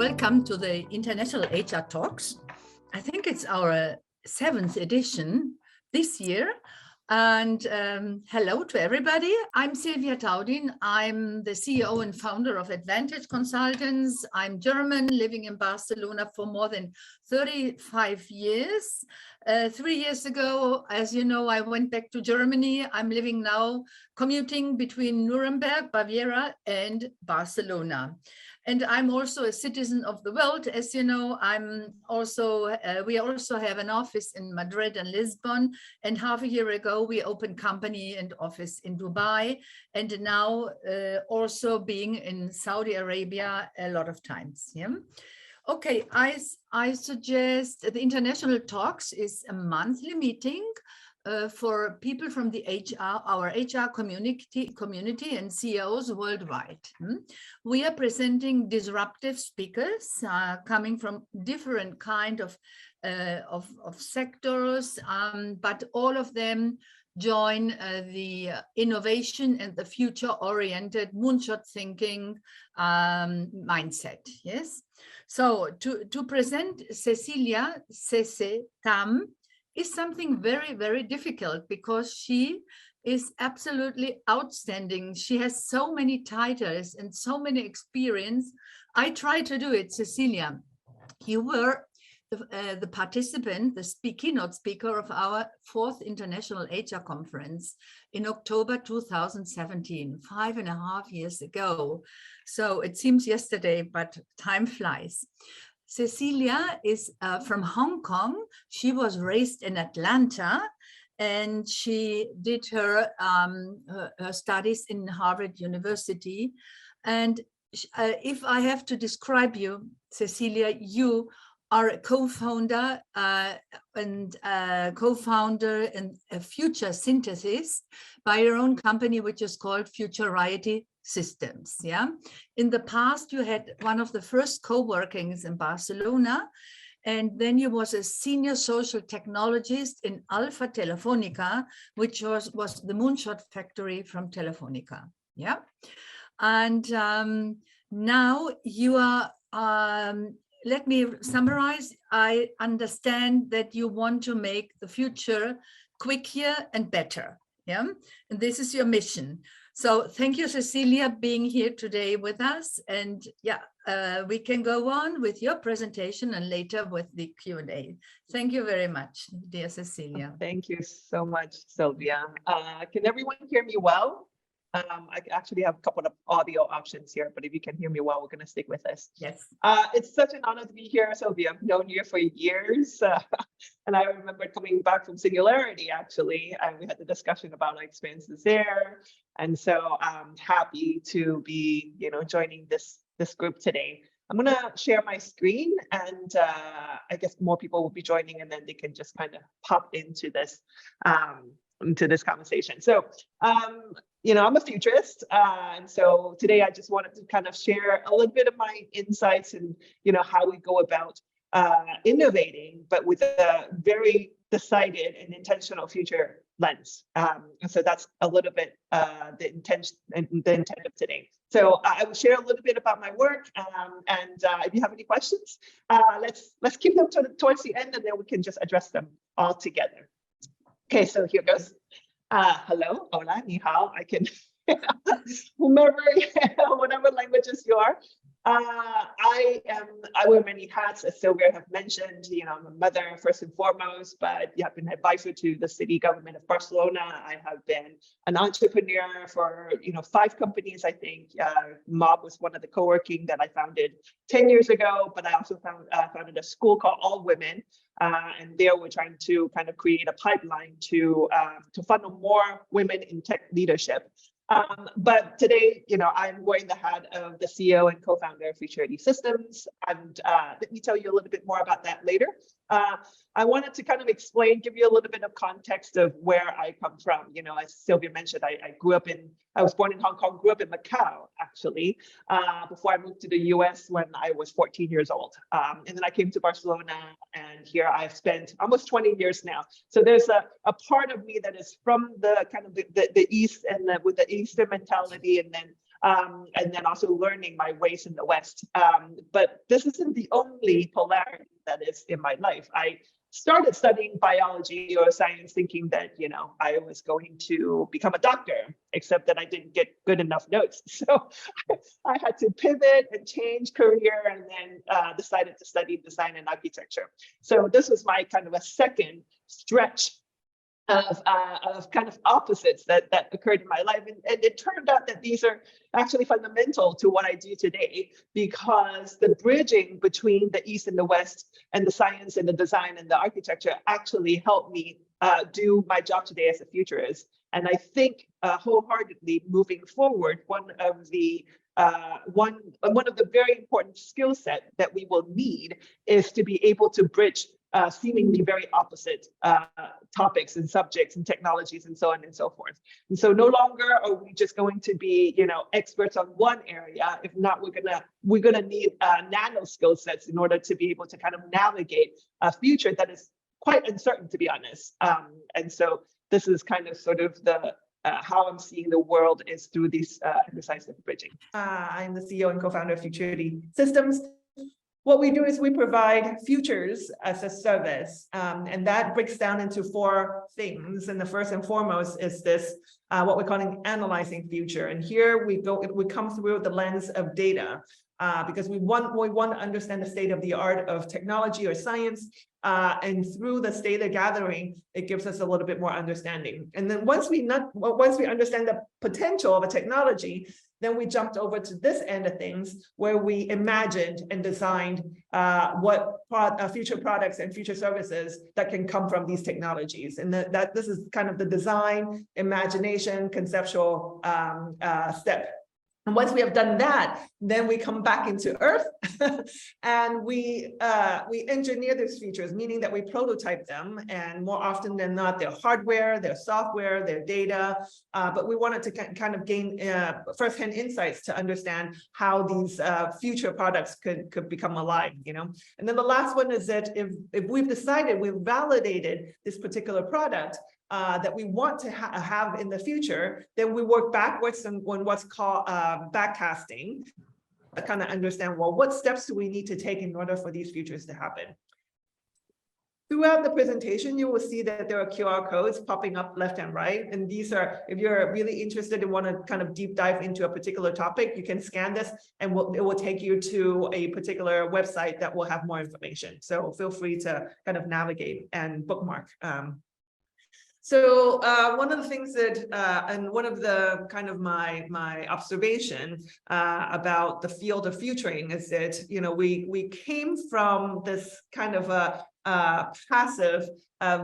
Welcome to the International HR Talks. I think it's our 7th edition this year. And hello to everybody. I'm Cecilia Tham. I'm the CEO and founder of Advantage Consultants. I'm German, living in Barcelona for more than 35 years. 3 years ago, as you know, I went back to Germany. I'm living now, commuting between Nuremberg, Bavaria, and Barcelona. And I'm also a citizen of the world. As you know, we also have an office in Madrid and Lisbon. And half a year ago, we opened company and office in Dubai. And now also being in Saudi Arabia a lot of times. Yeah. Okay, I suggest the International Talks is a monthly meeting for people from the our HR community and CEOs worldwide. We are presenting disruptive speakers coming from different kind of sectors, but all of them join the innovation and the future-oriented moonshot thinking mindset. Yes. So to present Cecilia Tham is something very, very difficult because she is absolutely outstanding. She has so many titles and so many experience. I try to do it, Cecilia. You were the participant, the keynote speaker of our 4th International HR Conference in October 2017, 5.5 years ago. So it seems yesterday, but time flies. Cecilia is from Hong Kong. She was raised in Atlanta and she did her studies in Harvard University. And if I have to describe you, Cecilia, you are a co-founder and a Future Synthesis by your own company, which is called Futurity Systems. Yeah. In the past, you had one of the first co-workings in Barcelona, and then you was a senior social technologist in Alpha Telefonica, which was the moonshot factory from Telefonica. Yeah. And now you are, let me summarize. I understand that you want to make the future quicker and better. Yeah. And this is your mission. So thank you, Cecilia, being here today with us. And yeah, we can go on with your presentation and later with the Q&A. Thank you very much, dear Cecilia. Thank you so much, Sylvia. Can everyone hear me well? I actually have a couple of audio options here, but if you can hear me well, we're going to stick with this. Yes. It's such an honor to be here, Sylvia. I've known you for years. And I remember coming back from Singularity, actually, and we had the discussion about our experiences there. And so I'm happy to be, joining this group today. I'm going to share my screen, and I guess more people will be joining, and then they can just kind of pop into this conversation. So, I'm a futurist, and so today I just wanted to kind of share a little bit of my insights and, how we go about innovating, but with a very decided and intentional future lens. And so that's a little bit the intent of today. So I will share a little bit about my work, and if you have any questions, let's keep them towards the end, and then we can just address them all together. Okay, so here goes. Hello, hola, ni hao. I can, whatever languages you are. I wear many hats, as Sylvia have mentioned. I'm a mother first and foremost, but I've been advisor to the city government of Barcelona. I have been an entrepreneur for 5 companies. I think Mob was one of the co-working that I founded 10 years ago, but I also founded a school called All Women, and there we're trying to kind of create a pipeline to funnel more women in tech leadership. But today, I'm wearing the hat of the CEO and co-founder of Futurity Systems, and let me tell you a little bit more about that later. I wanted to kind of give you a little bit of context of where I come from. As Sylvia mentioned, I was born in Hong Kong, grew up in Macau, actually, before I moved to the US when I was 14 years old. And then I came to Barcelona, and here I've spent almost 20 years now. So there's a part of me that is from the kind of the East, and with the Eastern mentality, and then and then also learning my ways in the West. But this isn't the only polarity that is in my life. I started studying biology or science thinking that, you know, I was going to become a doctor, except that I didn't get good enough notes. So I had to pivot and change career, and then decided to study design and architecture. So this was my kind of a second stretch of kind of opposites that occurred in my life. And it turned out that these are actually fundamental to what I do today, because the bridging between the East and the West and the science and the design and the architecture actually helped me do my job today as a futurist. And I think wholeheartedly moving forward, one of the very important skill set that we will need is to be able to bridge seemingly very opposite topics and subjects and technologies and so on and so forth. And so no longer are we just going to be, you know, experts on one area. If not, we're gonna need nano skill sets in order to be able to kind of navigate a future that is quite uncertain, to be honest. And so this is kind of sort of the how I'm seeing the world is through this exercise of bridging. I'm the CEO and co-founder of Futurity Systems. What we do is we provide futures as a service, and that breaks down into 4 things. And the first and foremost is this, what we're calling analyzing future. And here we come through the lens of data, because we want to understand the state of the art of technology or science. And through this data gathering, it gives us a little bit more understanding. And then once we understand the potential of a technology, then we jumped over to this end of things, where we imagined and designed what future products and future services that can come from these technologies. And this is kind of the design, imagination, conceptual step. And once we have done that, then we come back into Earth and we engineer these features, meaning that we prototype them. And more often than not, they're hardware, they're software, they're data. But we wanted to kind of gain firsthand insights to understand how these future products could become alive, you know. And then the last one is that if we've decided, we've validated this particular product, that we want to have in the future, then we work backwards on what's called backcasting, to kind of understand, well, what steps do we need to take in order for these futures to happen? Throughout the presentation, you will see that there are QR codes popping up left and right. And these are, if you're really interested and want to kind of deep dive into a particular topic, you can scan this and it will take you to a particular website that will have more information. So feel free to kind of navigate and bookmark. So one of the things that, and one of the kind of my observation about the field of futuring is that, you know, we came from this kind of a passive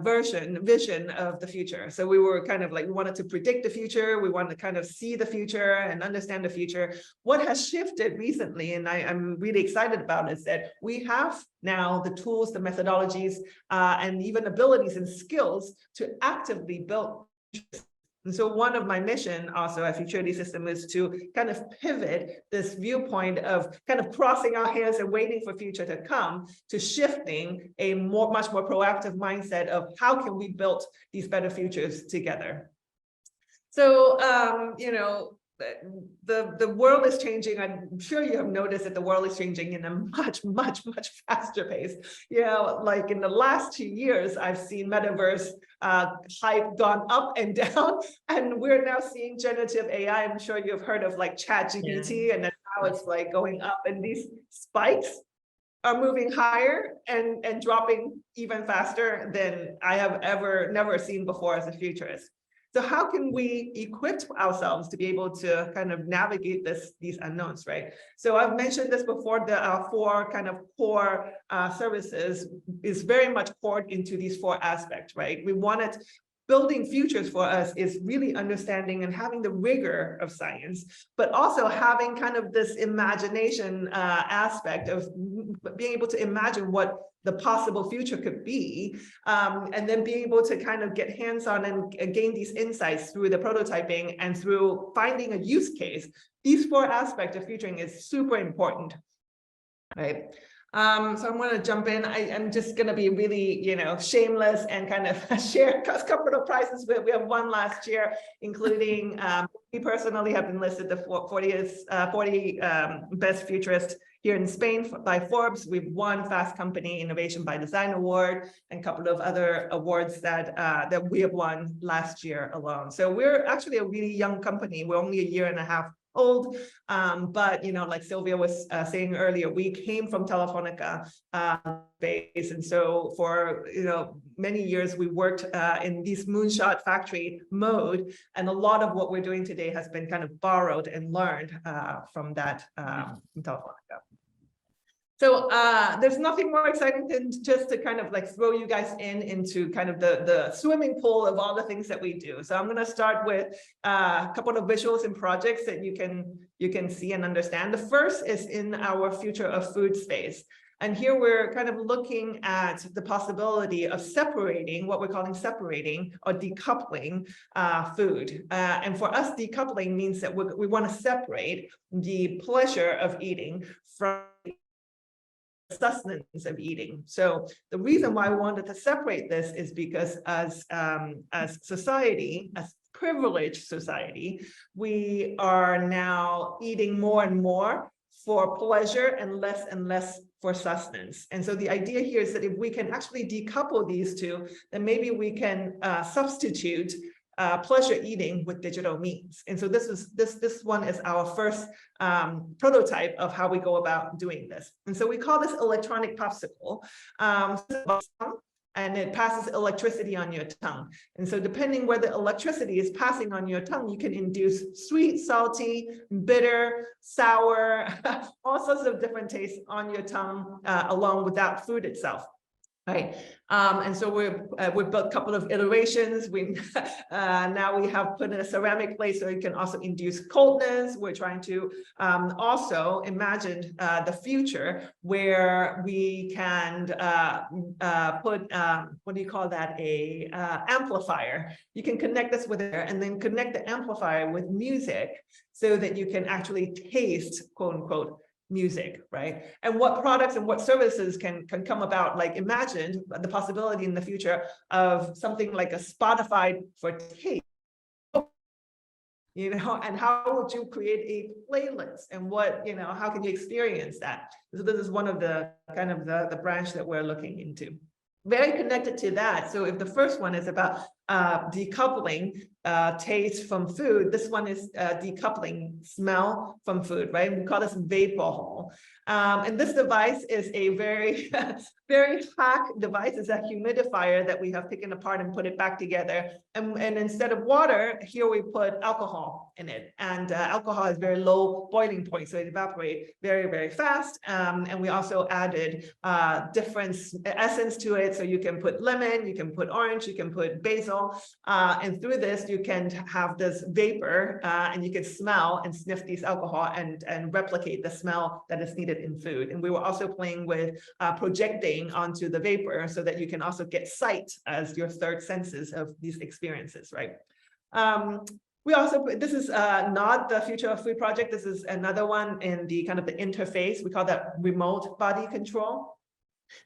vision of the future. So we were kind of like, we wanted to predict the future. We wanted to kind of see the future and understand the future. What has shifted recently, and I'm really excited about, is that we have now the tools, the methodologies, and even abilities and skills to actively build futures. And so one of my mission also at Futurity System is to kind of pivot this viewpoint of kind of crossing our hands and waiting for future to come, to shifting a much more proactive mindset of how can we build these better futures together. So, you know, the world is changing. I'm sure you have noticed that the world is changing in a much faster pace. You know, like in the last 2 years, I've seen metaverse hype gone up and down, and we're now seeing generative AI. I'm sure you've heard of like ChatGPT, and then now it's like going up, and these spikes are moving higher and dropping even faster than I have never seen before as a futurist. So how can we equip ourselves to be able to kind of navigate these unknowns, right? So I've mentioned this before, the 4 kind of core services is very much poured into these 4 aspects, right? We wanted building futures for us is really understanding and having the rigor of science, but also having kind of this imagination aspect of being able to imagine what the possible future could be, and then being able to kind of get hands-on and gain these insights through the prototyping and through finding a use case. These 4 aspects of futuring is super important, right? So I'm going to jump in. I'm just going to be really, shameless and kind of share a couple of prizes. We have won last year, including we personally have been listed the 40 best futurist here in Spain by Forbes. We've won Fast Company Innovation by Design Award and a couple of other awards that we have won last year alone. So we're actually a really young company. We're only a year and a half old, but like Sylvia was saying earlier, we came from Telefonica base, and so for many years we worked in this moonshot factory mode, and a lot of what we're doing today has been kind of borrowed and learned from that from Telefonica. So there's nothing more exciting than just to kind of like throw you guys into kind of the swimming pool of all the things that we do. So I'm going to start with a couple of visuals and projects that you can see and understand. The first is in our future of food space. And here we're kind of looking at the possibility of separating, what we're calling separating or decoupling food. And for us, decoupling means that we want to separate the pleasure of eating from sustenance of eating. So the reason why I wanted to separate this is because as society, as privileged society, we are now eating more and more for pleasure and less for sustenance. And so the idea here is that if we can actually decouple these two, then maybe we can substitute pleasure eating with digital means. And so this one is our first prototype of how we go about doing this. And so we call this electronic popsicle. And it passes electricity on your tongue. And so depending where the electricity is passing on your tongue, you can induce sweet, salty, bitter, sour, all sorts of different tastes on your tongue along with that food itself. Right. And so we've built a couple of iterations. Now we have put in a ceramic plate so it can also induce coldness. We're trying to also imagine the future where we can put what do you call that, a amplifier. You can connect this with it and then connect the amplifier with music so that you can actually taste, quote unquote, music, right? And what products and what services can come about, like imagine the possibility in the future of something like a Spotify for taste, and how would you create a playlist and what, how can you experience that? So this is one of the kind of the branch that we're looking into. Very connected to that. So if the first one is about decoupling taste from food, this one is decoupling smell from food, right? We call this vapor hole. And this device is a very, very hack device. It's a humidifier that we have taken apart and put it back together. And instead of water, here we put alcohol in it. And alcohol has very low boiling point, so it evaporates very, very fast. And we also added different essence to it. So you can put lemon, you can put orange, you can put basil. And through this, you can have this vapor and you can smell and sniff these alcohol and replicate the smell that is needed in food. And we were also playing with projecting onto the vapor so that you can also get sight as your third senses of these experiences, right? We also, this is not the Future of Food project. This is another one in the kind of the interface. We call that remote body control.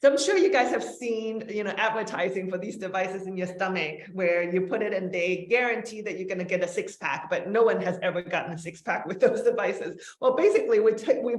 So I'm sure you guys have seen, advertising for these devices in your stomach where you put it and they guarantee that you're going to get a six-pack, but no one has ever gotten a six-pack with those devices. Well, basically, we've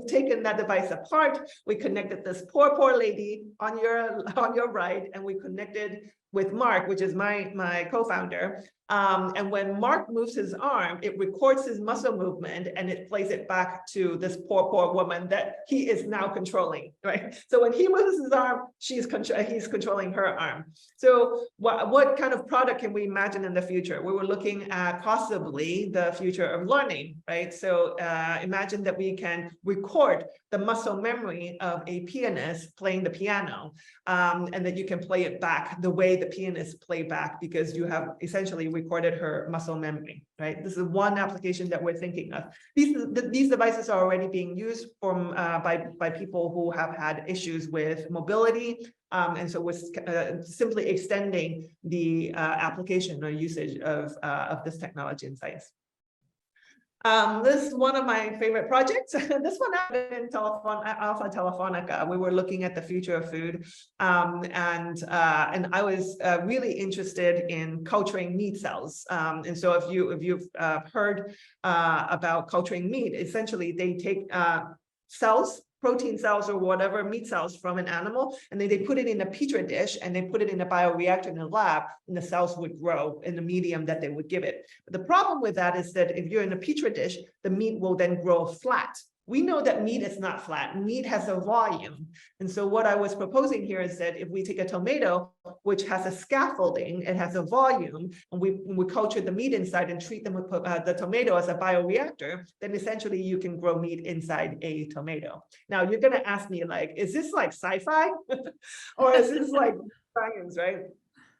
taken that device apart. We connected this poor lady on your right, and we connected with Mark, which is my co-founder. And when Mark moves his arm, it records his muscle movement and it plays it back to this poor woman that he is now controlling, right? So when he moves his arm, he's controlling her arm. So what kind of product can we imagine in the future? We were looking at possibly the future of learning, right? So imagine that we can record the muscle memory of a pianist playing the piano, and that you can play it back the way the pianist play back because you have essentially recorded her muscle memory, right? This is one application that we're thinking of. These devices are already being used by people who have had issues with mobility. And so we're simply extending the application or usage of this technology in science. This is one of my favorite projects. This one happened in Alpha Telefonica. We were looking at the future of food, and I was really interested in culturing meat cells. And so if you've heard about culturing meat, essentially they take cells, protein cells or whatever, meat cells from an animal, and then they put it in a petri dish and they put it in a bioreactor in the lab, and the cells would grow in the medium that they would give it. But the problem with that is that if you're in a petri dish, the meat will then grow flat. We know that meat is not flat. Meat has a volume. And so what I was proposing here is that if we take a tomato, which has a scaffolding, it has a volume, and we culture the meat inside and treat them with the tomato as a bioreactor, then essentially you can grow meat inside a tomato. Now you're going to ask me, like, is this like sci-fi or is this like science, right?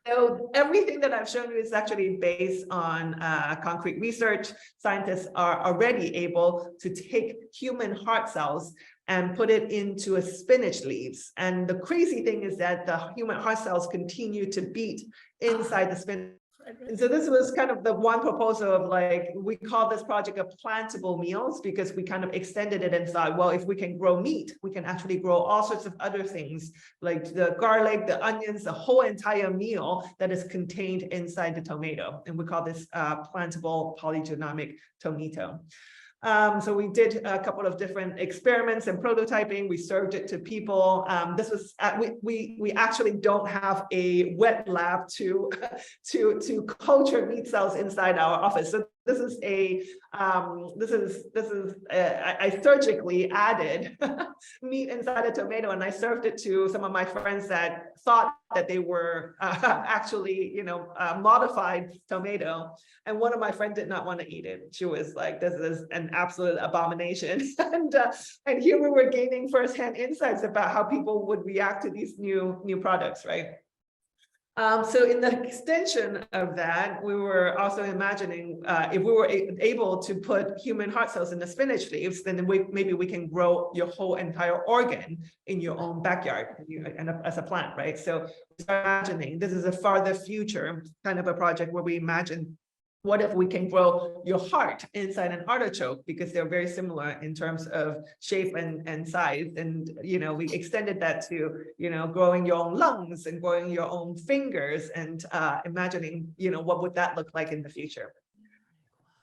So everything that I've shown you is actually based on concrete research. Scientists are already able to take human heart cells and put it into a spinach leaves. And the crazy thing is that the human heart cells continue to beat inside the spinach. And so this was kind of the one proposal of, like, we call this project a plantable meals, because we kind of extended it and thought, well, if we can grow meat, we can actually grow all sorts of other things, like the garlic, the onions, the whole entire meal that is contained inside the tomato. And we call this plantable polygenomic tomato. So we did a couple of different experiments and prototyping. We served it to people. This was we actually don't have a wet lab to culture meat cells inside our office. So this is I surgically added meat inside a tomato, and I served it to some of my friends that thought that they were actually, modified tomato. And one of my friends did not want to eat it. She was like, "This is an absolute abomination." And here we were gaining firsthand insights about how people would react to these new products, right? So in the extension of that, we were also imagining if we were able to put human heart cells in the spinach leaves, then maybe we can grow your whole entire organ in your own backyard and as a plant, right? So imagining this is a farther future kind of a project where we imagine, what if we can grow your heart inside an artichoke, because they're very similar in terms of shape and size. And, we extended that to, growing your own lungs and growing your own fingers, and imagining, what would that look like in the future.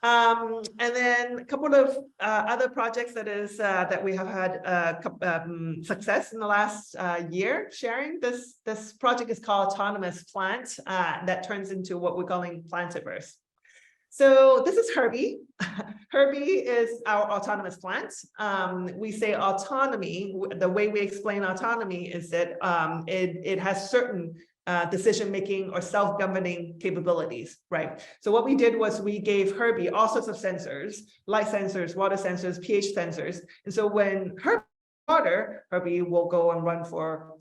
And then a couple of other projects that we have had success in the last year sharing. This project is called Autonomous Plant, that turns into what we're calling Plantiverse. So this is Herbie. Herbie is our autonomous plant. We say autonomy, the way we explain autonomy is that it has certain decision-making or self-governing capabilities, right? So what we did was we gave Herbie all sorts of sensors, light sensors, water sensors, pH sensors. And so when water, Herbie will go and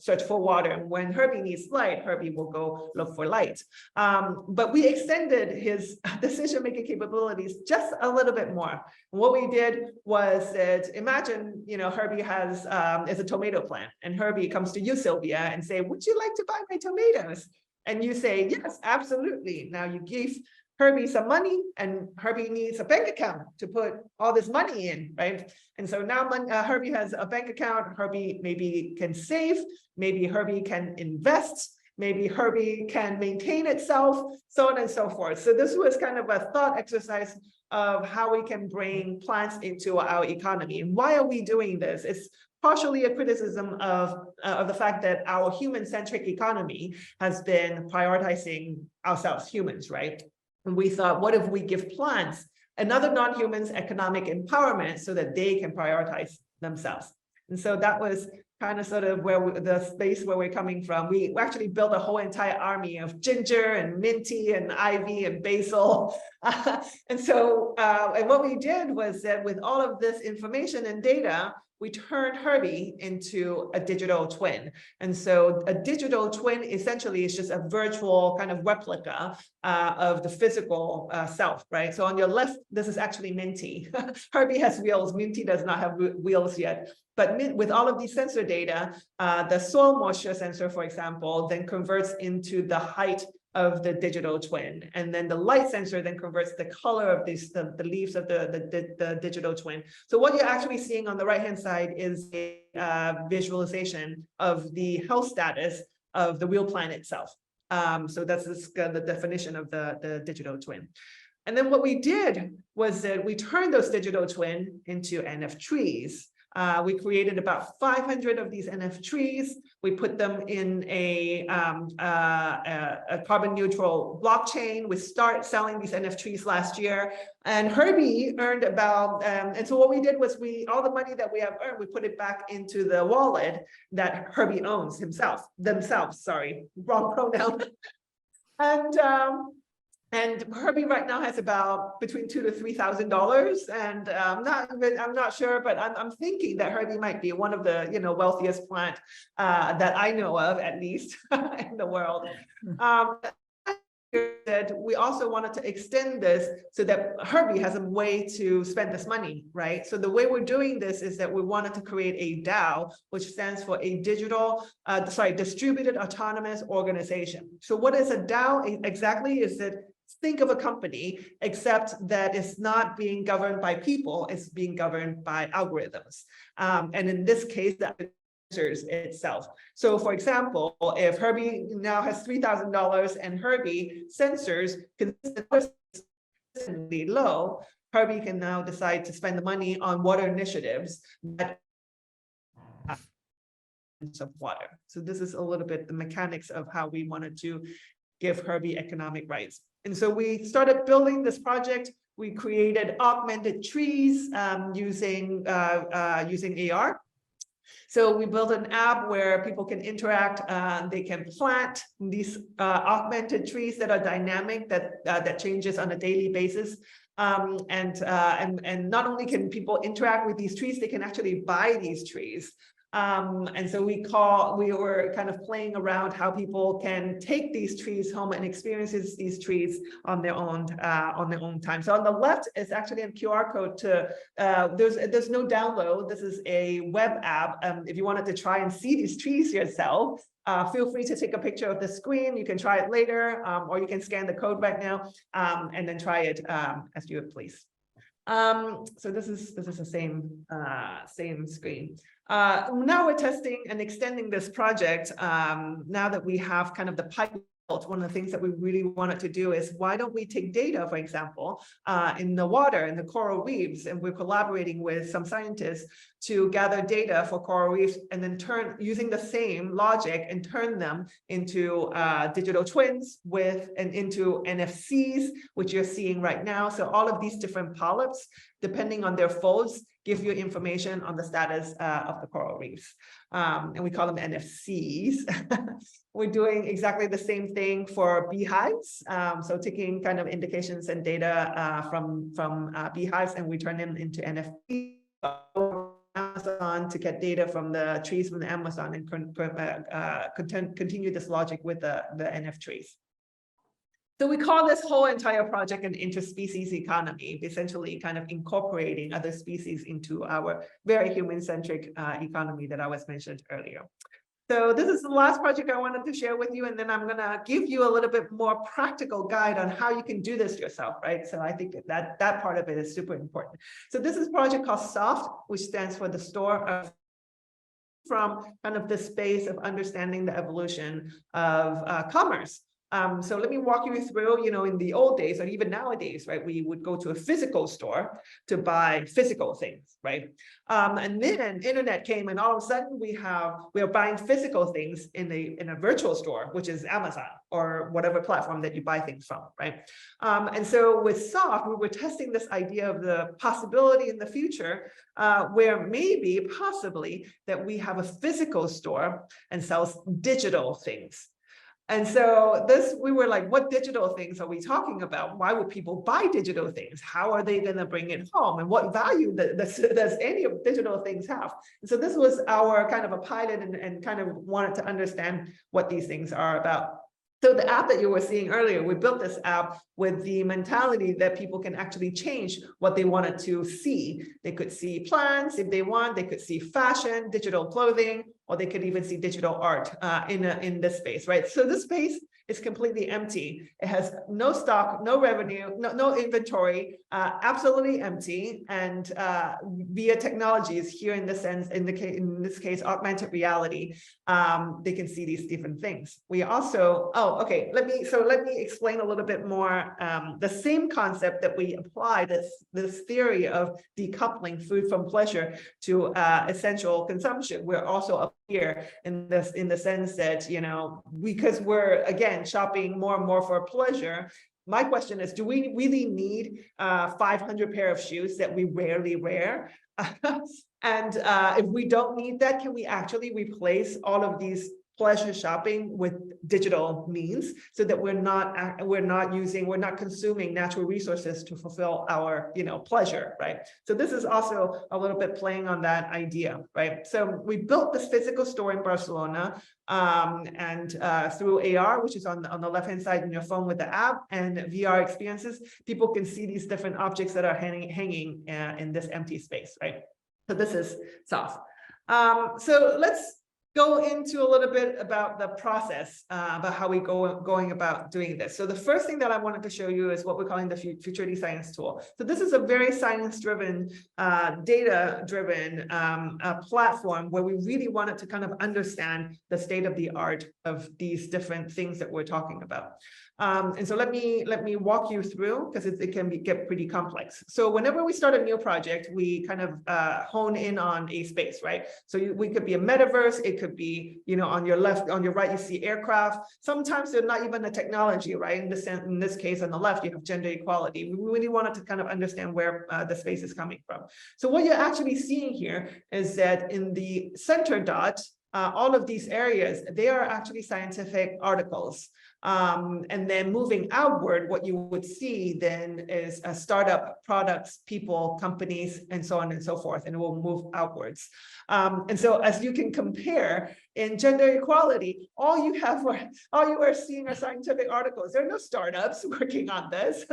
search for water. And when Herbie needs light, Herbie will go look for light. But we extended his decision-making capabilities just a little bit more. And what we did was that, imagine, Herbie is a tomato plant, and Herbie comes to you, Sylvia, and say, "Would you like to buy my tomatoes?" And you say, "Yes, absolutely." Now you give Herbie some money, and Herbie needs a bank account to put all this money in, right? And so now Herbie has a bank account. Herbie maybe can save, maybe Herbie can invest, maybe Herbie can maintain itself, so on and so forth. So this was kind of a thought exercise of how we can bring plants into our economy. And why are we doing this? It's partially a criticism of the fact that our human-centric economy has been prioritizing ourselves, humans, right? And we thought, what if we give plants and other non-humans economic empowerment so that they can prioritize themselves? And so that was kind of sort of the space where we're coming from. We actually built a whole entire army of ginger and minty and ivy and basil. And so, and what we did was that with all of this information and data, we turned Herbie into a digital twin. And so a digital twin essentially is just a virtual kind of replica of the physical self, right? So on your left, this is actually Minty. Herbie has wheels, Minty does not have wheels yet. But with all of these sensor data, the soil moisture sensor, for example, then converts into the height of the digital twin. And then the light sensor then converts the color of the leaves of the digital twin. So what you're actually seeing on the right-hand side is a visualization of the health status of the wheel plant itself. So that's the definition of the digital twin. And then what we did was that we turned those digital twin into NF trees. We created about 500 of these NF trees. We put them in a carbon neutral blockchain. We started selling these NF trees last year, and Herbie earned about, and so what we did was all the money that we have earned, we put it back into the wallet that Herbie owns themselves, sorry, wrong pronoun. And Herbie right now has about between $2,000 to $3,000, and I'm not sure, but I'm thinking that Herbie might be one of the wealthiest plant that I know of, at least in the world. That we also wanted to extend this so that Herbie has a way to spend this money, right? So the way we're doing this is that we wanted to create a DAO, which stands for a distributed autonomous organization. So what is a DAO exactly? Is that think of a company, except that it's not being governed by people, it's being governed by algorithms. And in this case, that itself. So for example, if Herbie now has $3,000 and Herbie sensors consistently low, Herbie can now decide to spend the money on water initiatives that of water. So this is a little bit the mechanics of how we wanted to give Herbie economic rights. And so we started building this project. We created augmented trees using AR. So we built an app where people can interact. They can plant these augmented trees that are dynamic, that changes on a daily basis. And not only can people interact with these trees, they can actually buy these trees. And so we were kind of playing around how people can take these trees home and experiences these trees on their own time. So on the left is actually a QR code to there's no download. This is a web app. If you wanted to try and see these trees yourself, feel free to take a picture of the screen. You can try it later, or you can scan the code right now and then try it as you would please. So this is the same screen. Now we're testing and extending this project. Now that we have kind of the pipeline, one of the things that we really wanted to do is, why don't we take data, for example, in the water, in the coral reefs, and we're collaborating with some scientists to gather data for coral reefs and then using the same logic and turn them into digital twins into NFCs, which you're seeing right now. So all of these different polyps, depending on their folds, give you information on the status of the coral reefs. And we call them NFCs. We're doing exactly the same thing for beehives. So taking kind of indications and data from beehives, and we turn them into NFCs. Amazon to get data from the trees from the Amazon and continue this logic with the NF trees. So we call this whole entire project an interspecies economy, essentially kind of incorporating other species into our very human-centric economy that I was mentioned earlier. So this is the last project I wanted to share with you, and then I'm going to give you a little bit more practical guide on how you can do this yourself, right? So I think that part of it is super important. So this is a project called SOFT, which stands for the Store of, from kind of the space of understanding the evolution of commerce. So let me walk you through, in the old days, or even nowadays, right, we would go to a physical store to buy physical things, right? And then internet came, and all of a sudden we are buying physical things in a virtual store, which is Amazon or whatever platform that you buy things from, right? And so with Soft, we were testing this idea of the possibility in the future where maybe, possibly, that we have a physical store and sells digital things. And so we were like, what digital things are we talking about? Why would people buy digital things? How are they going to bring it home? And what value does any of digital things have? And so this was our kind of a pilot, and kind of wanted to understand what these things are about. So the app that you were seeing earlier, we built this app with the mentality that people can actually change what they wanted to see. They could see plants if they want, they could see fashion, digital clothing, or they could even see digital art in this space, right? So this space It's completely empty. It has no stock, no revenue, no inventory, absolutely empty. And via technologies here in this sense, in this case, augmented reality, they can see these different things. We also, let me explain a little bit more the same concept that we apply this theory of decoupling food from pleasure to essential consumption. We're also up here in the sense that, because we're again shopping more and more for pleasure. My question is, do we really need 500 pair of shoes that we rarely wear? And if we don't need that, can we actually replace all of these pleasure shopping with digital means so that we're not consuming natural resources to fulfill our pleasure, right? So this is also a little bit playing on that idea, right? So we built this physical store in Barcelona, and through AR, which is on the left-hand side in your phone with the app, and VR experiences, people can see these different objects that are hanging in this empty space, right? So this is soft. So let's go into a little bit about the process, about how we going about doing this. So the first thing that I wanted to show you is what we're calling the Futurity Science tool. So this is a very science-driven, data-driven platform where we really wanted to kind of understand the state of the art of these different things that we're talking about. And so let me walk you through, because it can get pretty complex. So whenever we start a new project, we kind of hone in on a space, right? So we could be a metaverse, it could be, on your left, on your right, you see aircraft. Sometimes they're not even a technology, right? In this case, on the left, you have gender equality. We really wanted to kind of understand where the space is coming from. So what you're actually seeing here is that in the center dot, all of these areas, they are actually scientific articles. And then moving outward, what you would see then is a startup products, people, companies, and so on and so forth, and it will move outwards. And so as you can compare in gender equality, all you are seeing are scientific articles. There are no startups working on this.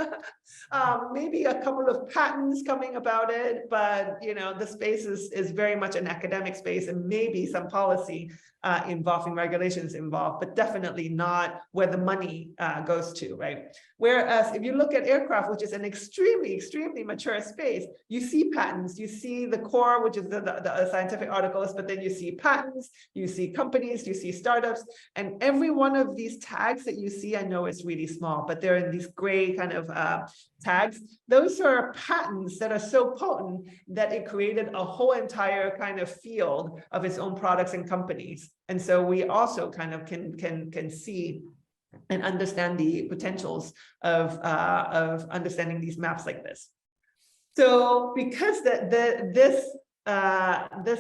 Maybe a couple of patents coming about it, but the space is very much an academic space, and maybe some policy involving regulations involved, but definitely not where the money goes to, right? Whereas if you look at aircraft, which is an extremely, extremely mature space, you see patents, you see the core, which is the scientific articles, but then you see patents, you see companies, you see startups, and every one of these tags that you see, I know it's really small, but they're in these gray kind of tags. Those are patents that are so potent that it created a whole entire kind of field of its own products and companies. And so we also kind of can see and understand the potentials of understanding these maps like this. So because this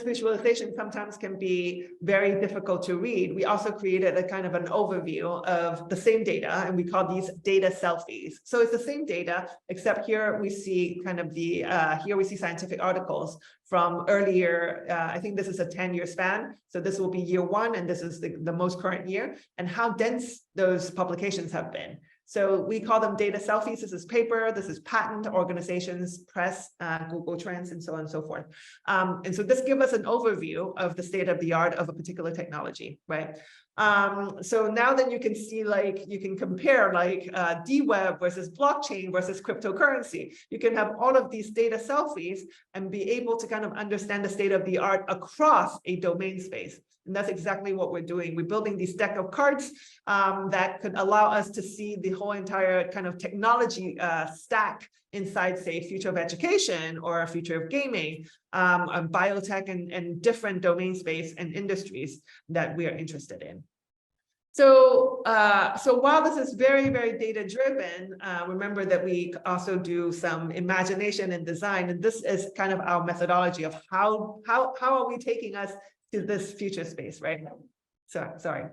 visualization sometimes can be very difficult to read, we also created a kind of an overview of the same data, and we call these data selfies. So it's the same data, except here we see kind of here we see scientific articles from earlier, I think this is a 10-year span. So this will be year one, and this is the most current year, and how dense those publications have been. So we call them data selfies. This is paper, this is patent, organizations, press, Google Trends, and so on and so forth. And so this gives us an overview of the state of the art of a particular technology, right? So now that you can see, you can compare DWeb versus blockchain versus cryptocurrency. You can have all of these data selfies and be able to kind of understand the state of the art across a domain space. And that's exactly what we're doing. We're building these deck of cards that could allow us to see the whole entire kind of technology stack inside, say, future of education or future of gaming, biotech, and different domain space and industries that we are interested in. So, while this is very, very data driven, remember that we also do some imagination and design, and this is kind of our methodology of how are we taking us to this future space, right? Sorry.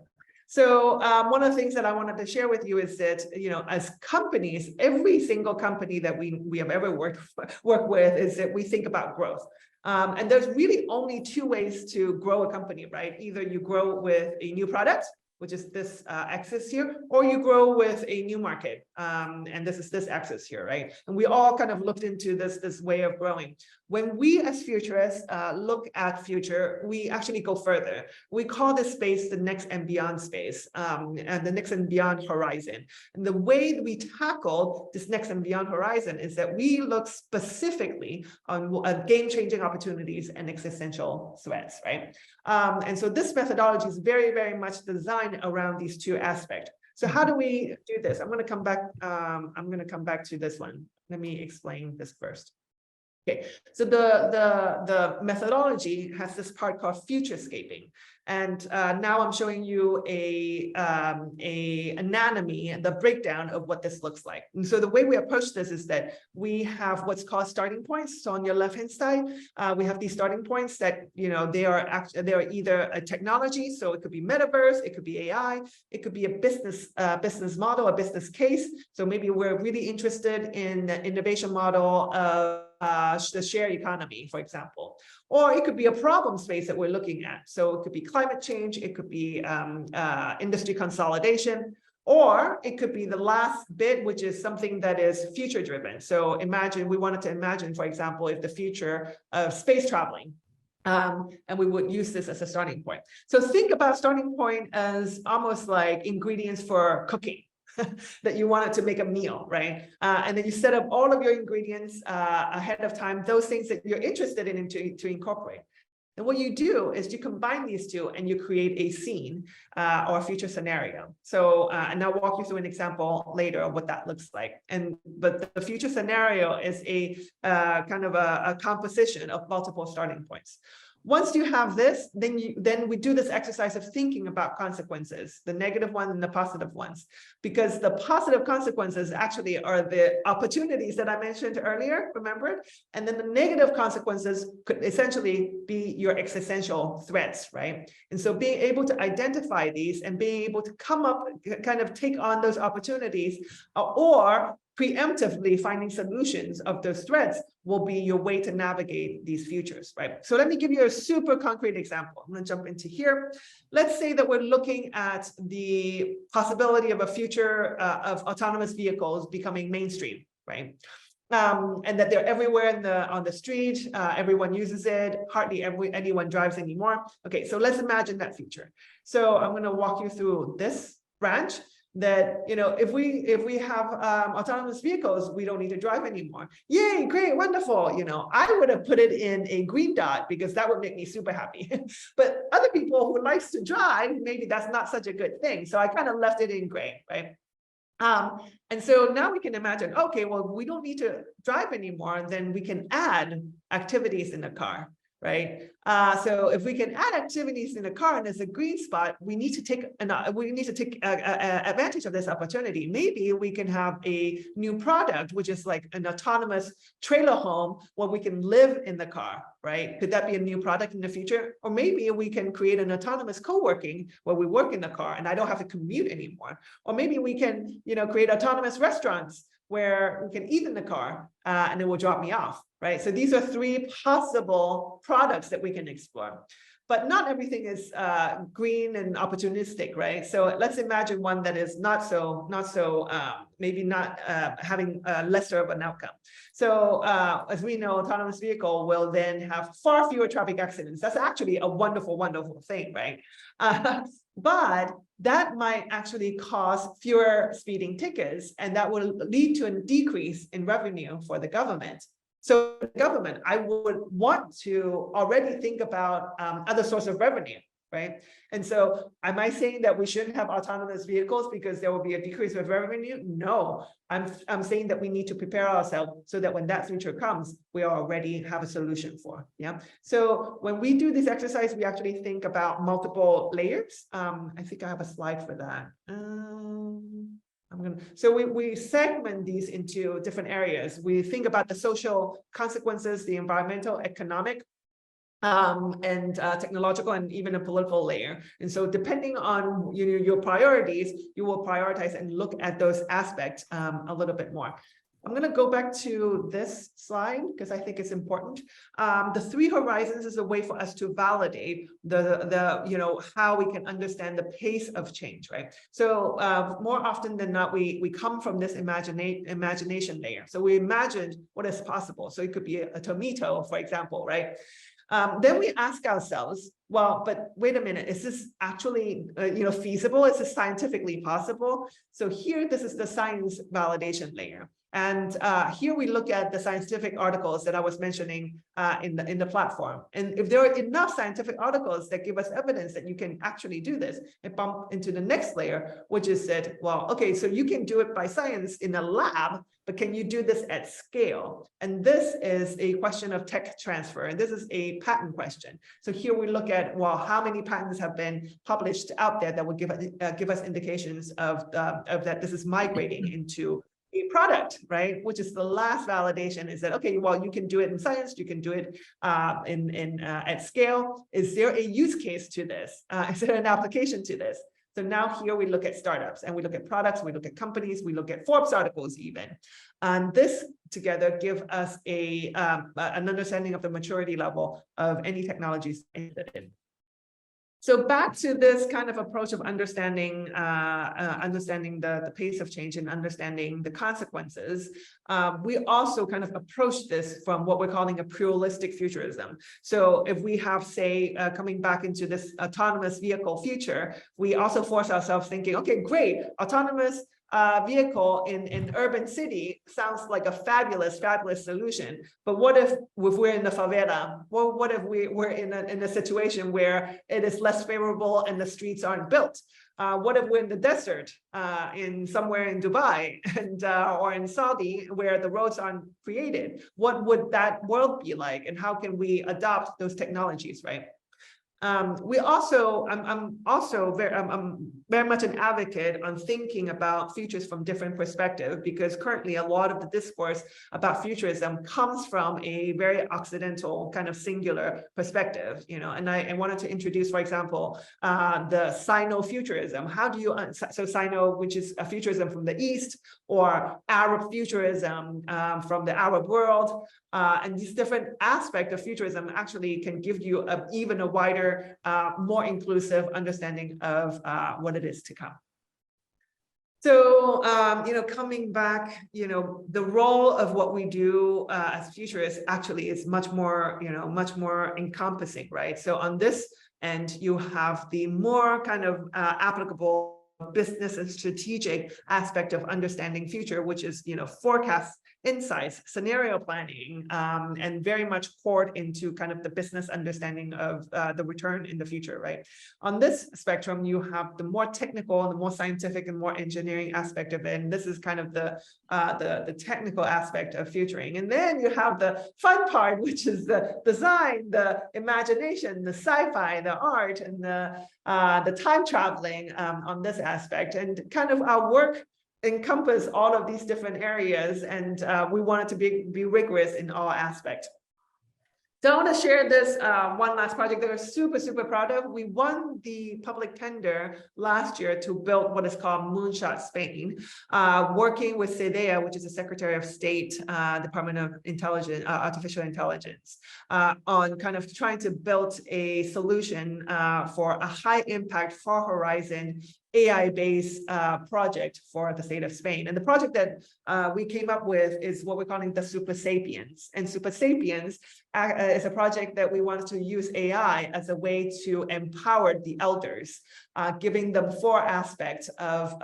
So one of the things that I wanted to share with you is that, as companies, every single company that we have ever worked with is that we think about growth. And there's really only two ways to grow a company, right? Either you grow with a new product, which is this axis here, or you grow with a new market, and this is this axis here, right? And we all kind of looked into this way of growing. When we as futurists look at future, we actually go further. We call this space the next and beyond space, and the next and beyond horizon. And the way that we tackle this next and beyond horizon is that we look specifically on game-changing opportunities and existential threats, right? And so this methodology is very, very much designed around these two aspects. So how do we do this? I'm going to come back. I'm going to come back to this one. Let me explain this first. Okay, so the methodology has this part called futurescaping, and now I'm showing you a anatomy and the breakdown of what this looks like. And so the way we approach this is that we have what's called starting points. So on your left-hand side, we have these starting points that they are either a technology, so it could be metaverse, it could be AI, it could be a business model, a business case. So maybe we're really interested in the innovation model of the share economy, for example, or it could be a problem space that we're looking at. So it could be climate change, it could be industry consolidation, or it could be the last bit, which is something that is future driven. So we wanted to imagine, for example, if the future of space traveling, and we would use this as a starting point. So think about starting point as almost like ingredients for cooking. That you wanted to make a meal, right? And then you set up all of your ingredients ahead of time, those things that you're interested in to incorporate. And what you do is you combine these two and you create a scene or a future scenario. So, and I'll walk you through an example later of what that looks like. But the future scenario is a kind of a composition of multiple starting points. Once you have this, then we do this exercise of thinking about consequences, the negative ones and the positive ones, because the positive consequences actually are the opportunities that I mentioned earlier, remember? And then the negative consequences could essentially be your existential threats, right? And so being able to identify these and being able to come up, kind of take on those opportunities, or preemptively finding solutions of those threats will be your way to navigate these futures, right? So let me give you a super concrete example. I'm going to jump into here. Let's say that we're looking at the possibility of a future of autonomous vehicles becoming mainstream, right? And that they're everywhere on the street, everyone uses it, hardly anyone drives anymore. Okay, so let's imagine that future. So I'm going to walk you through this branch. That if we have autonomous vehicles, we don't need to drive anymore. Yay, great, wonderful. I would have put it in a green dot because that would make me super happy. But other people who likes to drive, maybe that's not such a good thing. So I kind of left it in gray, right? And so now we can imagine, okay, well, we don't need to drive anymore, then we can add activities in the car. Right. So if we can add activities in the car and there's a green spot, we need to take advantage of this opportunity. Maybe we can have a new product, which is like an autonomous trailer home where we can live in the car. Right. Could that be a new product in the future? Or maybe we can create an autonomous co-working where we work in the car and I don't have to commute anymore. Or maybe we can, create autonomous restaurants where we can eat in the car and it will drop me off, right? So these are three possible products that we can explore. But not everything is green and opportunistic, right? So let's imagine one that is maybe not having lesser of an outcome. So as we know, autonomous vehicle will then have far fewer traffic accidents. That's actually a wonderful, wonderful thing, right? But that might actually cause fewer speeding tickets, and that will lead to a decrease in revenue for the government. So the government, I would want to already think about other sources of revenue, right? And so am I saying that we shouldn't have autonomous vehicles because there will be a decrease of revenue? No, I'm saying that we need to prepare ourselves so that when that future comes, we already have a solution for, yeah? So when we do this exercise, we actually think about multiple layers. I think I have a slide for that. So we segment these into different areas. We think about the social consequences, the environmental, economic, and technological, and even a political layer. And so depending on your priorities, you will prioritize and look at those aspects a little bit more. I'm going to go back to this slide because I think it's important. The 3 horizons is a way for us to validate how we can understand the pace of change, right? So more often than not, we come from this imagination layer. So we imagined what is possible. So it could be a tomato, for example, right? Then we ask ourselves, well, but wait a minute, is this actually feasible? Is this scientifically possible? So here, this is the science validation layer. And here we look at the scientific articles that I was mentioning in the platform. And if there are enough scientific articles that give us evidence that you can actually do this, it bump into the next layer, which is that, well, okay, so you can do it by science in a lab, but can you do this at scale? And this is a question of tech transfer. And this is a patent question. So here we look at, well, how many patents have been published out there that would give us indications of that this is migrating into a product, right? Which is the last validation, is that, okay, well, you can do it in science, you can do it at scale. Is there a use case to this? Is there an application to this? So now here we look at startups and we look at products, we look at companies, we look at Forbes articles even. And this together give us an understanding of the maturity level of any technologies in. So back to this kind of approach of understanding the pace of change and understanding the consequences. We also kind of approach this from what we're calling a pluralistic futurism. So if we have, say, coming back into this autonomous vehicle future, we also force ourselves thinking, okay, great, autonomous vehicle in urban city sounds like a fabulous solution. But what if we're in the favela? Well, what if we're in a situation where it is less favorable and the streets aren't built? What if we're in the desert, somewhere in Dubai and or in Saudi, where the roads aren't created? What would that world be like, and how can we adopt those technologies, right? I'm very much an advocate on thinking about futures from different perspectives, because currently a lot of the discourse about futurism comes from a very Occidental kind of singular perspective, and I wanted to introduce, for example, the Sino-futurism. How do you, so Sino, which is a futurism from the East, or Arab futurism from the Arab world, and these different aspects of futurism actually can give you even a wider, more inclusive understanding of what it is to come. So, coming back, the role of what we do as futurists actually is much more encompassing, right? So on this end, you have the more kind of applicable business and strategic aspect of understanding future, which is, forecasts, insights, scenario planning, and very much poured into kind of the business understanding of the return in the future, right? On this spectrum, you have the more technical and the more scientific and more engineering aspect of it. And this is kind of the technical aspect of futuring. And then you have the fun part, which is the design, the imagination, the sci-fi, the art, and the time traveling on this aspect. And kind of our work encompass all of these different areas, and we wanted to be rigorous in all aspects. So I want to share this one last project that we're super proud of. We won the public tender last year to build what is called Moonshot Spain, working with CEDEA, which is the Secretary of State, Department of Artificial Intelligence, on kind of trying to build a solution for a high impact, far horizon AI-based project for the state of Spain. And the project that we came up with is what we're calling the Super Sapiens. And Super Sapiens is a project that we wanted to use AI as a way to empower the elders, giving them 4 aspects of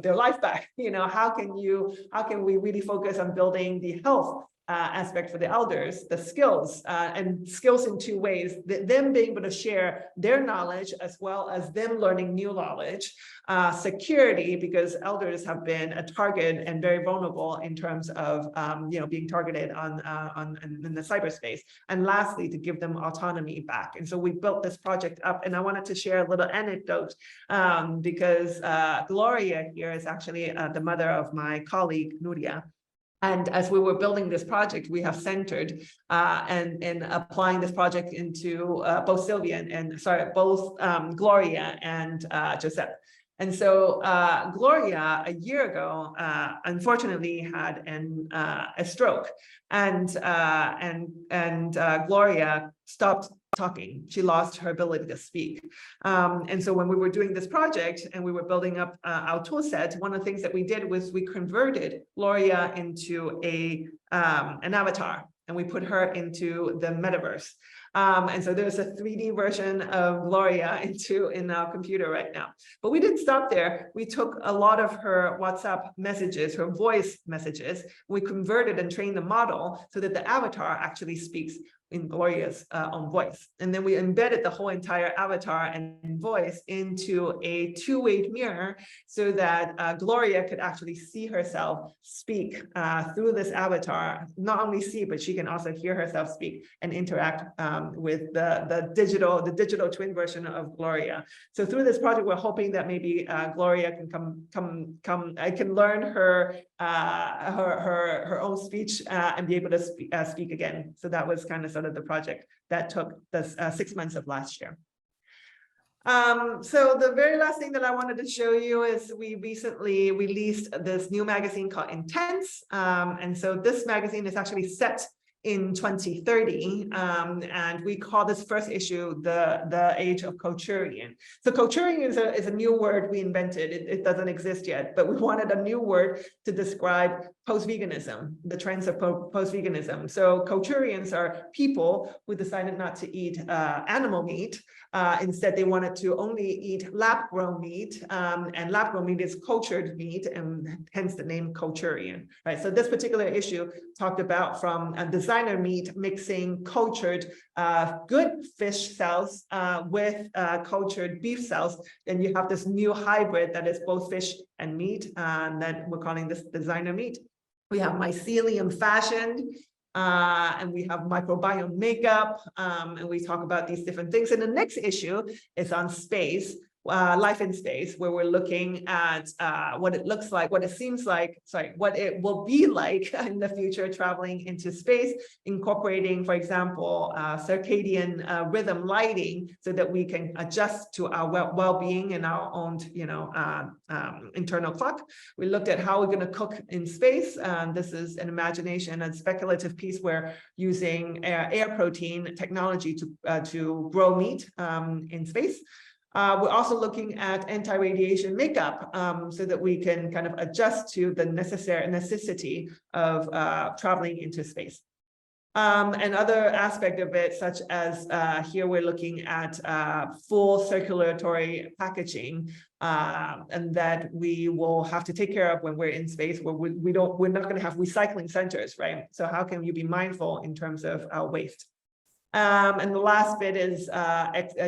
their life back. How can we really focus on building the health aspect for the elders, the skills, and skills in 2 ways, them being able to share their knowledge as well as them learning new knowledge, security, because elders have been a target and very vulnerable in terms of being targeted in the cyberspace, and lastly, to give them autonomy back. And so we built this project up, and I wanted to share a little anecdote because Gloria here is actually the mother of my colleague Nuria. And as we were building this project, we have centered and applying this project into both Gloria and Josep. And so Gloria, a year ago, unfortunately had a stroke, and Gloria stopped talking. She lost her ability to speak. And so when we were doing this project and we were building up our tool set, one of the things that we did was we converted Gloria into an avatar, and we put her into the metaverse. And so there's a 3D version of Gloria in our computer right now. But we didn't stop there. We took a lot of her WhatsApp messages, her voice messages. We converted and trained the model so that the avatar actually speaks in Gloria's own voice. And then we embedded the whole entire avatar and voice into a two-way mirror so that Gloria could actually see herself speak through this avatar. Not only see, but she can also hear herself speak and interact with the digital twin version of Gloria. So through this project, we're hoping that maybe Gloria can can learn her own speech and be able to speak again. So that was kind of sort of the project that took the 6 months of last year. So the very last thing that I wanted to show you is we recently released this new magazine called Intense. And so this magazine is actually set in 2030, and we call this first issue the age of Culturian. So Culturian is a new word we invented. It doesn't exist yet, but we wanted a new word to describe post-veganism, the trends of post-veganism. So Culturians are people who decided not to eat animal meat. Instead, they wanted to only eat lab-grown meat, and lab-grown meat is cultured meat, and hence the name Culturian, right? So this particular issue talked about from designer meat mixing cultured good fish cells with cultured beef cells, and you have this new hybrid that is both fish and meat, and that we're calling this designer meat. We have mycelium fashioned, and we have microbiome makeup, and we talk about these different things. And the next issue is on space, life in space, where we're looking at what it looks like, what it seems like, what it will be like in the future traveling into space, incorporating, for example, circadian rhythm lighting so that we can adjust to our well-being and our own, internal clock. We looked at how we're going to cook in space. This is an imagination, a speculative piece where using air protein technology to grow meat in space. We're also looking at anti-radiation makeup so that we can kind of adjust to the necessity of traveling into space. And other aspect of it, such as here we're looking at full circulatory packaging, and that we will have to take care of when we're in space, where we're not going to have recycling centers, right? So how can you be mindful in terms of waste? And the last bit is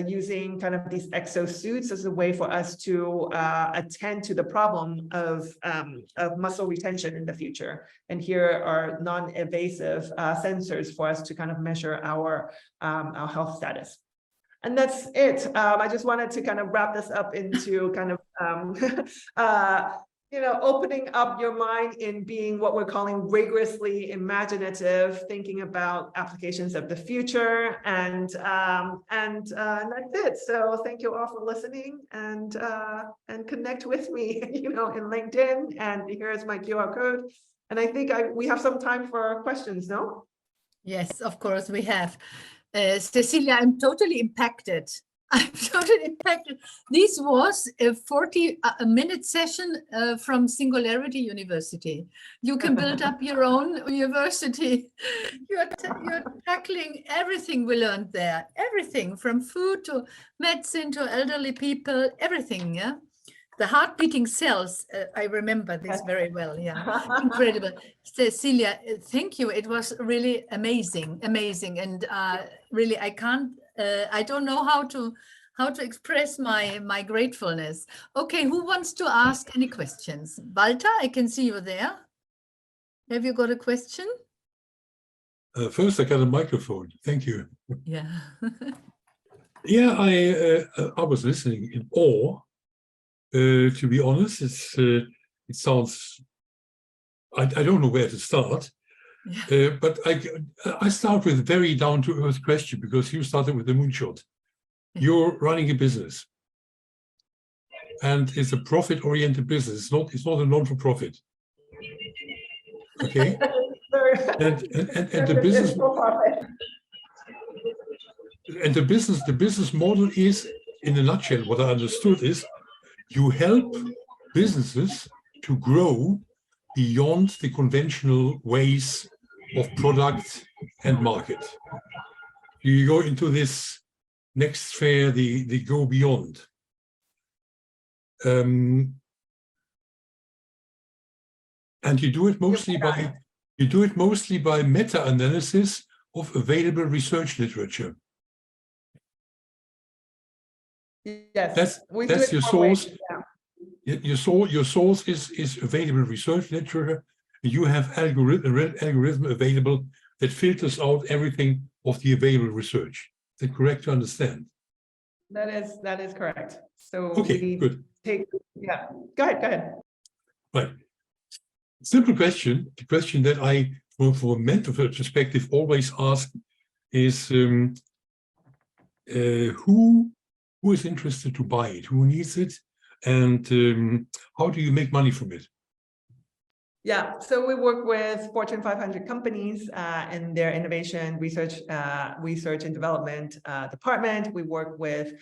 using kind of these exosuits as a way for us to attend to the problem of muscle retention in the future. And here are non-invasive sensors for us to kind of measure our health status. And that's it. I just wanted to kind of wrap this up into kind of opening up your mind in being what we're calling rigorously imaginative, thinking about applications of the future, and that's it. So thank you all for listening, and connect with me, in LinkedIn. And here's my QR code. And I think we have some time for questions. No? Yes, of course we have. Cecilia, I'm totally impacted. I'm totally impacted. This was a 40-minute session from Singularity University. You can build up your own university. You're tackling everything we learned there. Everything from food to medicine to elderly people, everything, yeah? The heart-beating cells, I remember this very well, yeah. Incredible. Cecilia, thank you. It was really amazing. And really, I don't know how to express my gratefulness. Okay, who wants to ask any questions? Walter, I can see you there. Have you got a question? First, I got a microphone. Thank you. Yeah. Yeah, I was listening in awe. To be honest, it sounds. I don't know where to start. Yeah. But I start with a very down-to-earth question, because you started with the moonshot. You're running a business. and it's a profit-oriented business. It's not a non-for-profit. Okay, and the business the business model is, in a nutshell, what I understood is you help businesses to grow beyond the conventional ways of product and market. You go into this next sphere, the go beyond. And you do it mostly by meta-analysis of available research literature. Yes, that's your source. Your source is available research literature. You have algorithm available that filters out everything of the available research. Is that correct to understand? That is correct. So okay, good. Go ahead. Right. Simple question. The question that I, from a mental perspective, always ask is who is interested to buy it? Who needs it? And how do you make money from it? Yeah, so we work with Fortune 500 companies in their innovation, research and development department. We work with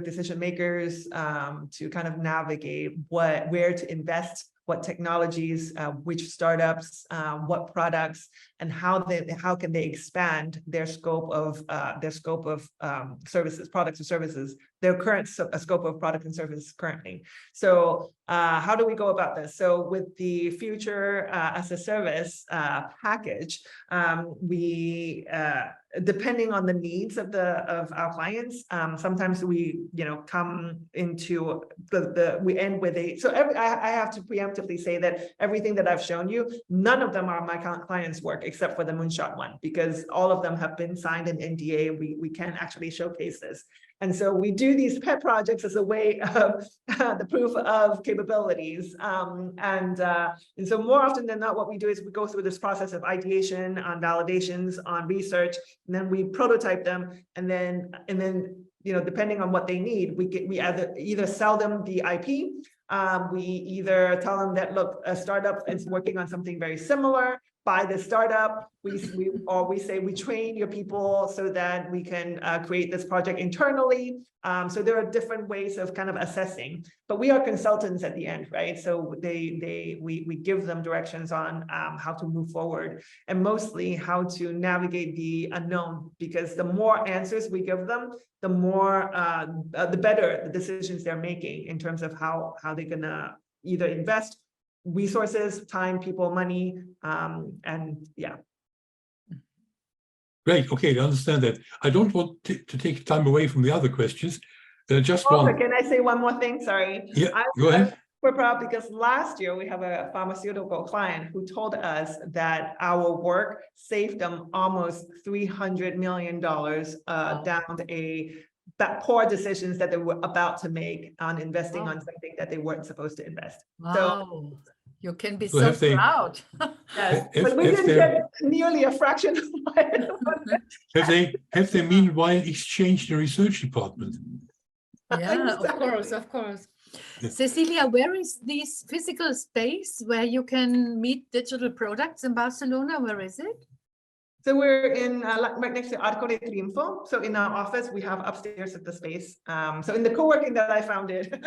decision makers to kind of navigate where to invest, what technologies, which startups, what products, and how can they expand their scope of services, products and services, their current scope of product and services currently. So how do we go about this? So with the Future as a Service package, we depending on the needs of our clients, sometimes we come into we end with a, so I have to preemptively say that everything that I've shown you, none of them are my clients' work except for the Moonshot one, because all of them have been signed in NDA. We can't actually showcase this. And so we do these pet projects as a way of the proof of capabilities. And so more often than not, what we do is we go through this process of ideation, on validations, on research, and then we prototype them. And then depending on what they need, we either sell them the IP. We either tell them that, look, a startup is working on something very similar. By the startup, we say we train your people so that we can create this project internally. So there are different ways of kind of assessing, but we are consultants at the end, right? So we give them directions on how to move forward, and mostly how to navigate the unknown, because the more answers we give them, the more the better the decisions they're making in terms of how they're gonna either invest resources, time, people, money, and yeah. Great. Okay, I understand that. I don't want to take time away from the other questions. Just also, one. can I say one more thing? Sorry. Yeah, go ahead. We're proud because last year we have a pharmaceutical client who told us that our work saved them almost $300 million down that poor decisions that they were about to make on investing on something that they weren't supposed to invest. Wow. So you can be so proud. Yes, but we didn't get nearly a fraction of it. Have they meanwhile exchanged the research department? Yeah, of course. Cecilia, where is this physical space where you can meet digital products in Barcelona? Where is it? So we're in right next to Arco de Triunfo. So in our office, we have upstairs at the space. So in the co-working that I founded.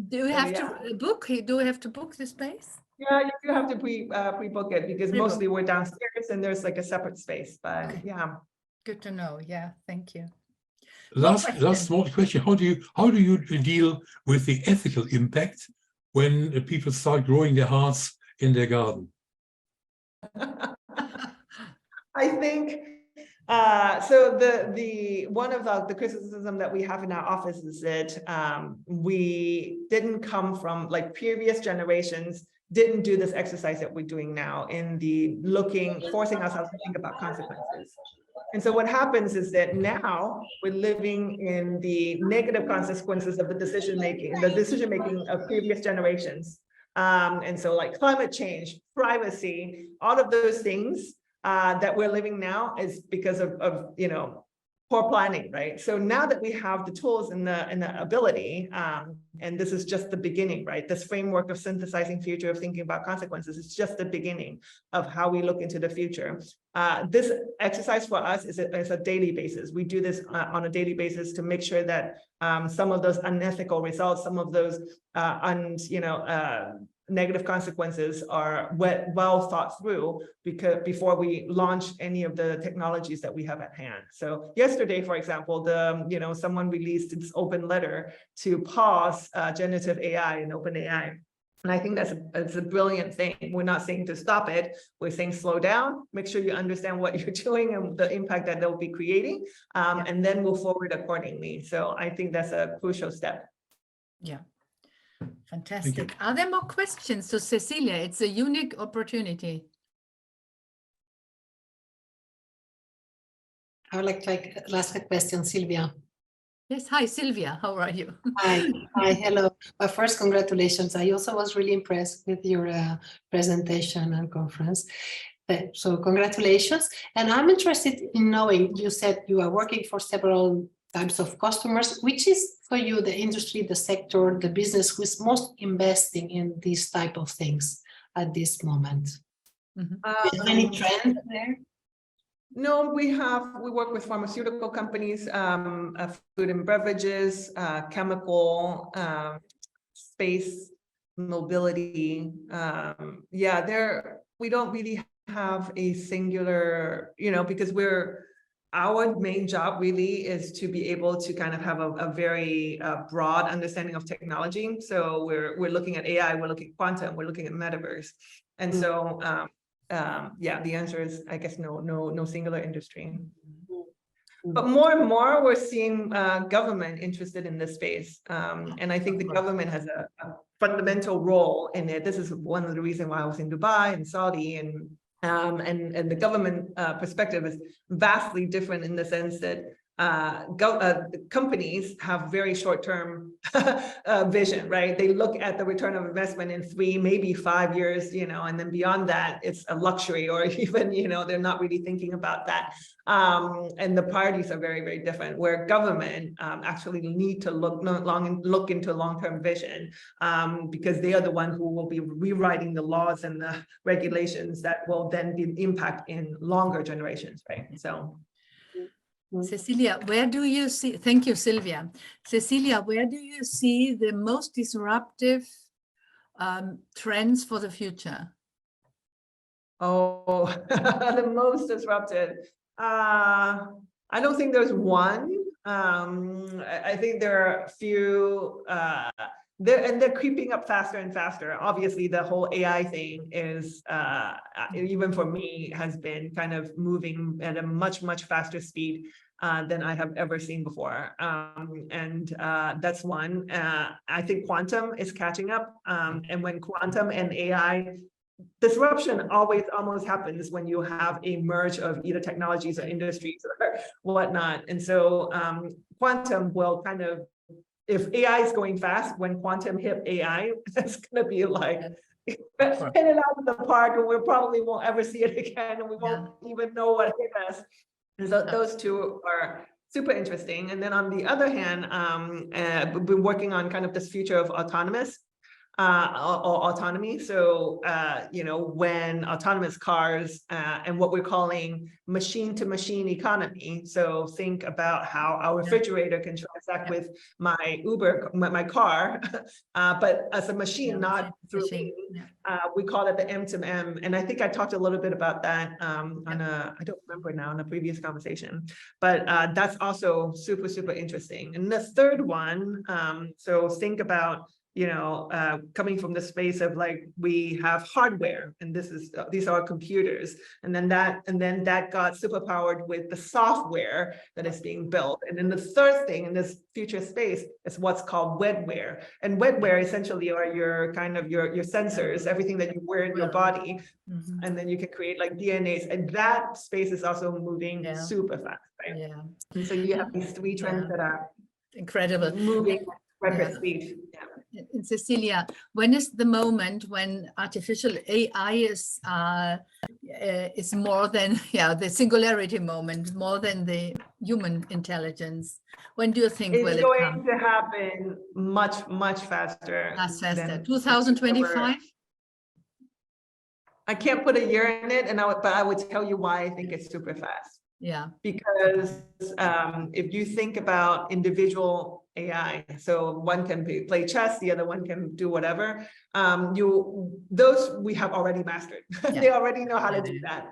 Do you have to book? Do we have to book the space? Yeah, you do have to pre-book it, because mostly we're downstairs and there's like a separate space. But okay. Yeah. Good to know. Yeah, thank you. Last small question. How do you deal with the ethical impact when people start growing their hearts in their garden? I think so. The one of the criticism that we have in our office is that we didn't come from, like, previous generations didn't do this exercise that we're doing now in the forcing ourselves to think about consequences. And so what happens is that now we're living in the negative consequences of the decision making of previous generations. And so, like, climate change, privacy, all of those things that we're living now is because of poor planning, right? So now that we have the tools and the ability, and this is just the beginning, right? This framework of synthesizing future, of thinking about consequences, is just the beginning of how we look into the future. This exercise for us is a daily basis. We do this on a daily basis to make sure that some of those unethical results, some of those negative consequences are well thought through before we launch any of the technologies that we have at hand. So yesterday, for example, someone released this open letter to pause generative AI and OpenAI. And I think that's a brilliant thing. We're not saying to stop it. We're saying slow down, make sure you understand what you're doing and the impact that they'll be creating, and then move forward accordingly. So I think that's a crucial step. Yeah. Fantastic. Are there more questions to Cecilia? It's a unique opportunity. I would like to ask a question, Sylvia. Yes. Hi, Sylvia. How are you? Hi. Hello. Well, first, congratulations. I also was really impressed with your presentation and conference. So congratulations. And I'm interested in knowing, you said you are working for several types of customers. Which is for you the industry, the sector, the business who is most investing in these type of things at this moment? Is there any trend there? No, we work with pharmaceutical companies, food and beverages, chemical, space, mobility. We don't really have a singular, because our main job really is to be able to kind of have a very broad understanding of technology. So we're looking at AI, we're looking at quantum, we're looking at metaverse. And so, the answer is, I guess, no singular industry. But more and more, we're seeing government interested in this space. And I think the government has a fundamental role in it. This is one of the reasons why I was in Dubai and Saudi, and the government perspective is vastly different in the sense that companies have very short-term vision, right? They look at the return of investment in 3, maybe 5 years, and then beyond that, it's a luxury, or even, they're not really thinking about that. And the priorities are very, very different, where government actually need to look into long-term vision, because they are the one who will be rewriting the laws and the regulations that will then be impact in longer generations, right? So. Cecilia, where do you see, thank you, Sylvia. Cecilia, where do you see the most disruptive trends for the future? Oh, the most disruptive. I don't think there's one. I think there are a few, they're creeping up faster and faster. Obviously, the whole AI thing is, even for me, has been kind of moving at a much, much faster speed than I have ever seen before. And that's one. I think quantum is catching up. And when quantum and AI, disruption always almost happens when you have a merge of either technologies or industries or whatnot. And so quantum will kind of, if AI is going fast, when quantum hit AI, it's going to be like, hit it out of the park, and we probably won't ever see it again, and we won't even know what hit us. And so those two are super interesting. And then on the other hand, we've been working on kind of this future of autonomous autonomy. So, when autonomous cars and what we're calling machine-to-machine economy. So think about how our refrigerator can transact with my Uber, my car, but as a machine, not through me. We call it the M2M. And I think I talked a little bit about that I don't remember now, in a previous conversation, but that's also super, super interesting. And the third one, so think about, coming from the space of like, we have hardware, and these are computers, and then that got superpowered with the software that is being built. And then the third thing in this future space is what's called wetware. And wetware essentially are your kind of your sensors, everything that you wear in your body, and then you can create like DNAs, and that space is also moving super fast, right? Yeah. And so you have these 3 trends that are incredible, moving at record speed. And Cecilia, when is the moment when artificial AI is is more than the singularity moment, more than the human intelligence. When do you think will It's it going come? to happen much faster. As faster, than 2025? I can't put a year in it, but I would tell you why I think it's super fast. Yeah. Because if you think about individual AI, so one can play chess, the other one can do whatever. Those we have already mastered. They already know how to do that.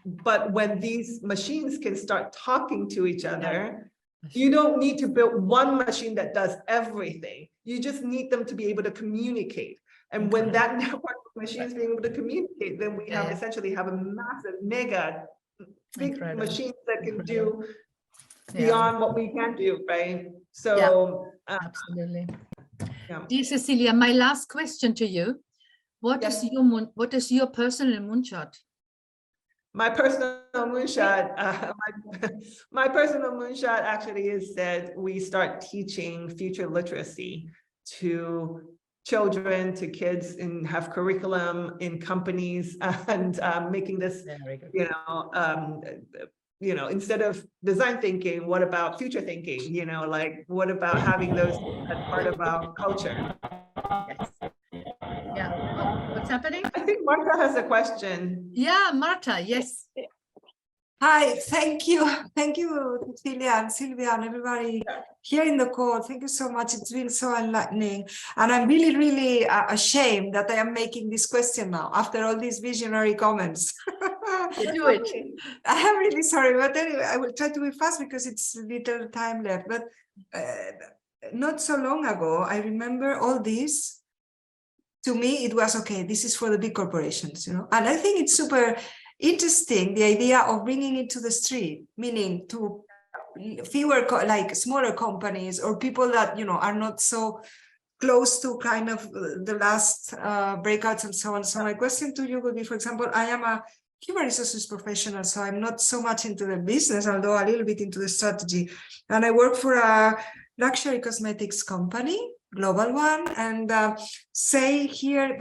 But when these machines can start talking to each other, you don't need to build one machine that does everything. You just need them to be able to communicate. And when that network of machines being able to communicate, then we have essentially have a massive big machines that can do beyond what we can do, right? So absolutely. Dear Cecilia, my last question to you: what is your personal moonshot? My personal moonshot, my personal moonshot actually is that we start teaching future literacy to children, to kids, and have curriculum in companies, and making this, instead of design thinking, what about future thinking? Like what about having those as part of our culture? Yes. Yeah. Oh, what's happening? I think Martha has a question. Yeah, Martha. Yes. Hi, thank you, Cecilia and Sylvia and everybody here in the call. Thank you so much. It's been so enlightening, and I'm really ashamed that I am making this question now after all these visionary comments. You do it. I am really sorry, but anyway, I will try to be fast because it's little time left. But not so long ago, I remember all this. To me, it was okay. This is for the big corporations, and I think it's super interesting, the idea of bringing it to the street, meaning to fewer like smaller companies or people that are not so close to kind of the last breakouts and so on. So my question to you would be, for example, I am a human resources professional, so I'm not so much into the business, although a little bit into the strategy, and I work for a luxury cosmetics company, global one, and say here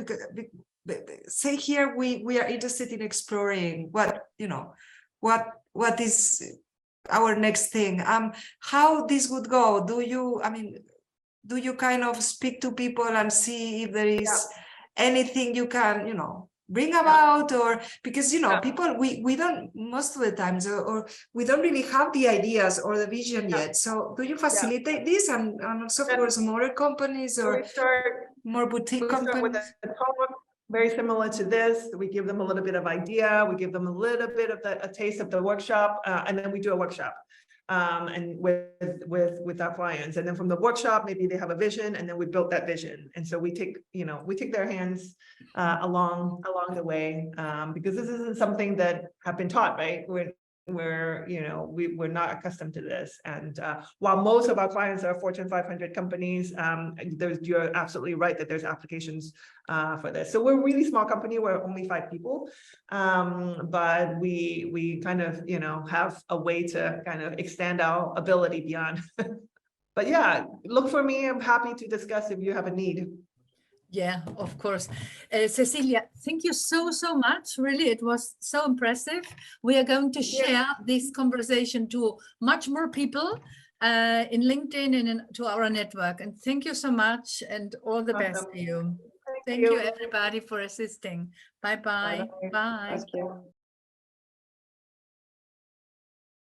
we are interested in exploring what is our next thing. How this would go? Do you kind of speak to people and see if there is anything you can bring about, or because people we don't most of the times, or we don't really have the ideas or the vision yet. So do you facilitate this, and also for smaller companies or more boutique companies? Very similar to this. We give them a little bit of idea, we give them a little bit of a taste of the workshop, and then we do a workshop and with our clients, and then from the workshop maybe they have a vision, and then we build that vision, and so we take their hands along the way, because this isn't something that have been taught, right? We're not accustomed to this, and while most of our clients are Fortune 500 companies, you're absolutely right that there's applications for this. So we're a really small company, we're only 5 people, but we kind of have a way to kind of extend our ability beyond. But yeah, look for me. I'm happy to discuss if you have a need. Yeah, of course. Cecilia, thank you so much. Really, it was so impressive. We are going to share this conversation to much more people in LinkedIn and to our network. And thank you so much, and all the best to you. Thank you, everybody, for assisting. Bye-bye. Bye. Thank you.